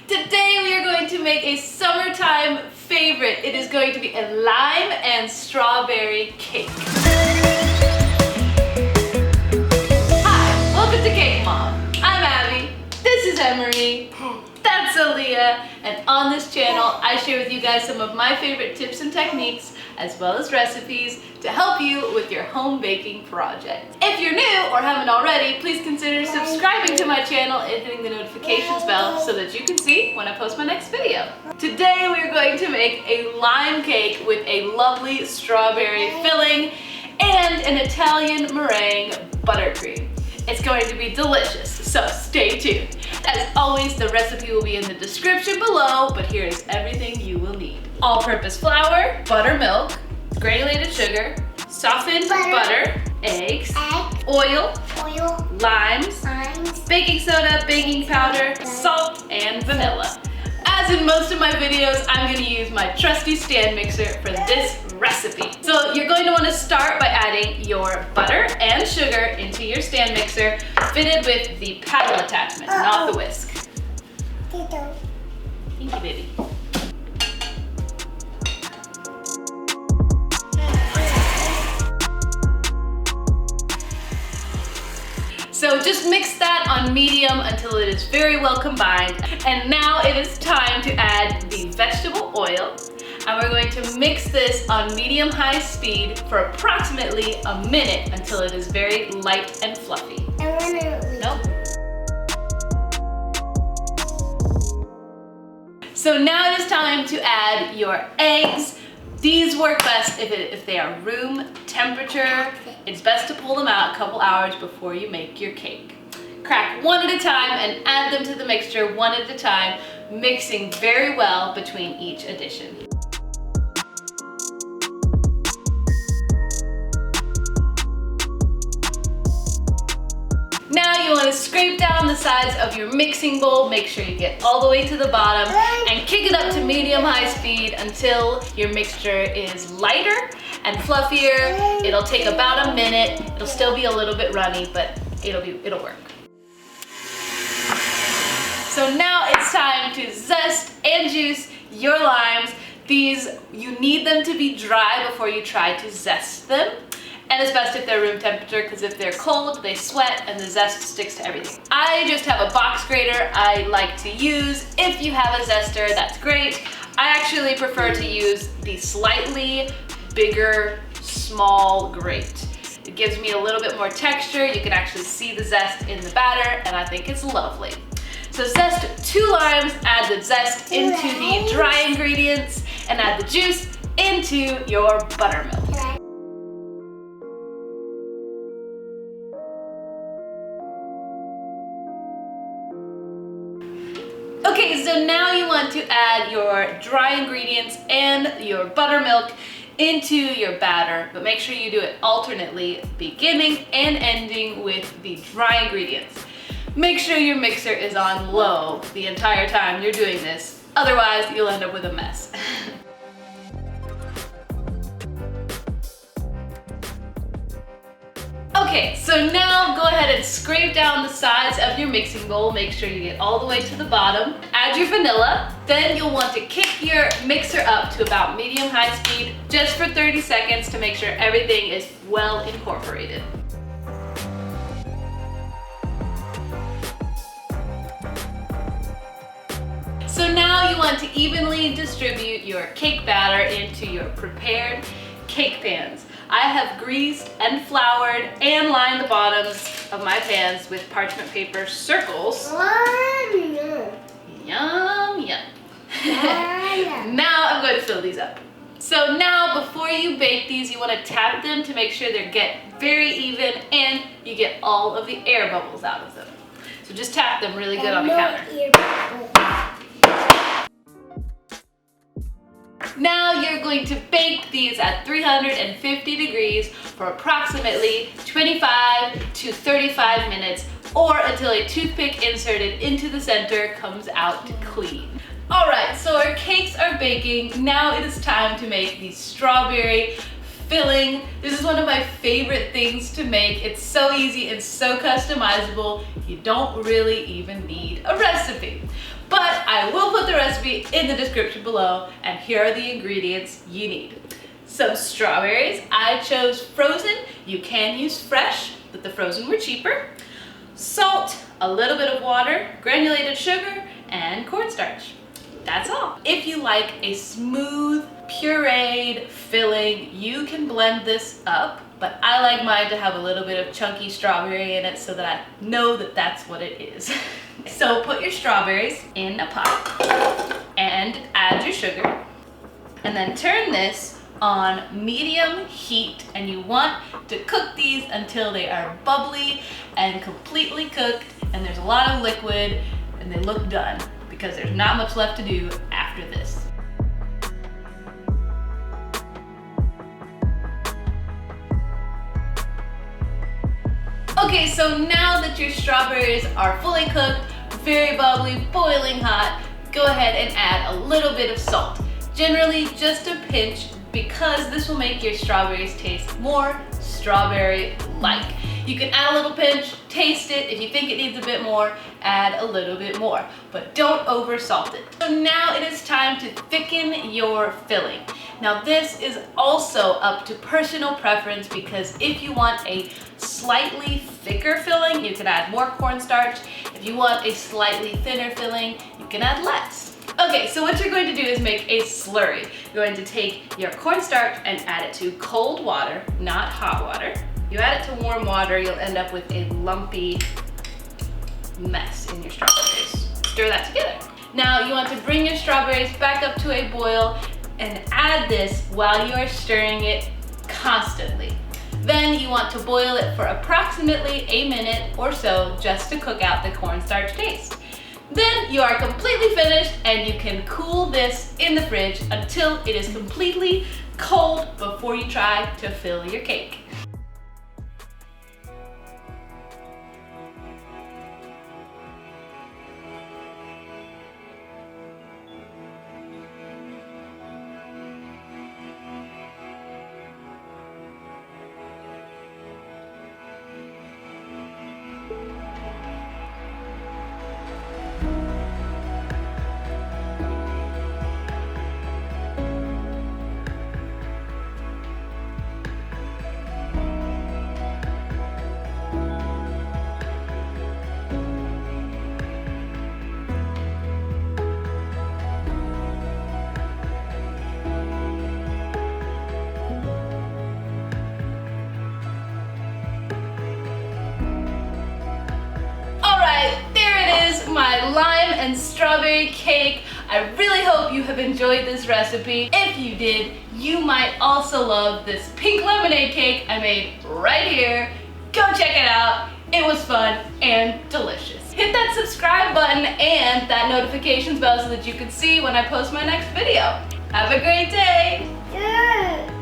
Today we are going to make a summertime favorite. It is going to be a lime and strawberry cake. Hi, welcome to Cake Mom. I'm Abby, this is Emery, that's Aaliyah, and on this channel I share with you guys some of my favorite tips and techniques as well as recipes to help you with your home baking project. If you're new or haven't already, please consider subscribing to my channel and hitting the notifications bell so that you can see when I post my next video. Today we're going to make a lime cake with a lovely strawberry filling and an Italian meringue buttercream. It's going to be delicious, so stay tuned. As always, the recipe will be in the description below, but here is everything you will need. All-purpose flour, buttermilk, granulated sugar, softened butter, eggs, oil, limes, baking soda, baking powder, salt, and vanilla. As in most of my videos, I'm going to use my trusty stand mixer for this recipe. So you're going to want to start by adding your butter and sugar into your stand mixer, fitted with the paddle attachment, not the whisk. Thank you, baby. So just mix that on medium until it is very well combined. And now it is time to add the vegetable oil. And we're going to mix this on medium-high speed for approximately a minute until it is very light and fluffy. Nope. So now it is time to add your eggs. These work best if they are room temperature. It's best to pull them out a couple hours before you make your cake. Crack one at a time and add them to the mixture one at a time, mixing very well between each addition. Now you want to scrape down the sides of your mixing bowl, make sure you get all the way to the bottom, and kick it up to medium-high speed until your mixture is lighter and fluffier. It'll take about a minute. It'll still be a little bit runny, but it'll work. So now it's time to zest and juice your limes. These, you need them to be dry before you try to zest them. And it's best if they're room temperature, because if they're cold, they sweat and the zest sticks to everything. I just have a box grater I like to use. If you have a zester, that's great. I actually prefer to use the slightly bigger, small grate. It gives me a little bit more texture. You can actually see the zest in the batter, and I think it's lovely. So zest 2 limes, add the zest into the dry ingredients, and add the juice into your buttermilk. Okay, so now you want to add your dry ingredients and your buttermilk into your batter, but make sure you do it alternately, beginning and ending with the dry ingredients. Make sure your mixer is on low the entire time you're doing this, otherwise you'll end up with a mess. Okay, so now go ahead and scrape down the sides of your mixing bowl. Make sure you get all the way to the bottom. Add your vanilla. Then you'll want to kick your mixer up to about medium-high speed just for 30 seconds to make sure everything is well incorporated. So now you want to evenly distribute your cake batter into your prepared cake pans. I have greased and floured and lined the bottoms of my pans with parchment paper circles. Yum, yum. Now I'm going to fill these up. So now before you bake these, you want to tap them to make sure they get very even and you get all of the air bubbles out of them. So just tap them really good on the counter. Now you're going to bake these at 350 degrees for approximately 25 to 35 minutes, or until a toothpick inserted into the center comes out clean. Alright, so our cakes are baking. Now it is time to make the strawberry filling. This is one of my favorite things to make. It's so easy and so customizable. You don't really even need a recipe. But I will recipe in the description below, and here are the ingredients you need. Some strawberries. I chose frozen. You can use fresh, but the frozen were cheaper. Salt, a little bit of water, granulated sugar, and cornstarch. That's all. If you like a smooth, pureed filling, you can blend this up, but I like mine to have a little bit of chunky strawberry in it so that I know that that's what it is. So put your strawberries in a pot and add your sugar, and then turn this on medium heat, and you want to cook these until they are bubbly and completely cooked and there's a lot of liquid and they look done, because there's not much left to do after this. Okay, so now that your strawberries are fully cooked, very bubbly, boiling hot, go ahead and add a little bit of salt. Generally just a pinch, because this will make your strawberries taste more strawberry-like. You can add a little pinch, taste it. If you think it needs a bit more, add a little bit more, but don't over salt it. So now it is time to thicken your filling. Now this is also up to personal preference, because if you want a slightly thicker filling, you can add more cornstarch. If you want a slightly thinner filling, you can add less. Okay, so what you're going to do is make a slurry. You're going to take your cornstarch and add it to cold water, not hot water. You add it to warm water, you'll end up with a lumpy mess in your strawberries. Stir that together. Now you want to bring your strawberries back up to a boil and add this while you are stirring it constantly. Then you want to boil it for approximately a minute or so, just to cook out the cornstarch taste. Then you are completely finished, and you can cool this in the fridge until it is completely cold before you try to fill your cake. My lime and strawberry cake. I really hope you have enjoyed this recipe. If you did, you might also love this pink lemonade cake I made right here. Go check it out. It was fun and delicious. Hit that subscribe button and that notifications bell so that you can see when I post my next video. Have a great day. Good.